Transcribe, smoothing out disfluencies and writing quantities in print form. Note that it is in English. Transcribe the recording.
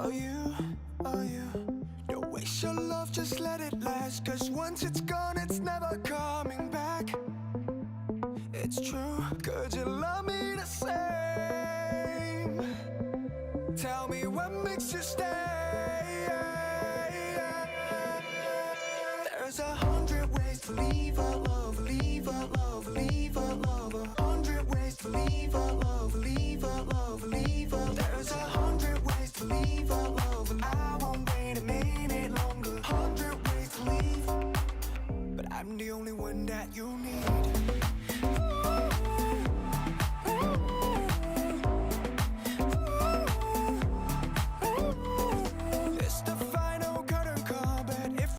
Oh you Don't waste your love, just let it last. Cause once it's gone, it's never coming back. It's true, could you love me the same? Tell me what makes you stay. There's 100 ways to leave a love, leave a love, leave a love. 100 ways to leave a love, leave a love, leave a. There's 100 ways to leave a love, and I won't wait a minute longer. 100 ways to leave, but I'm the only one that you need.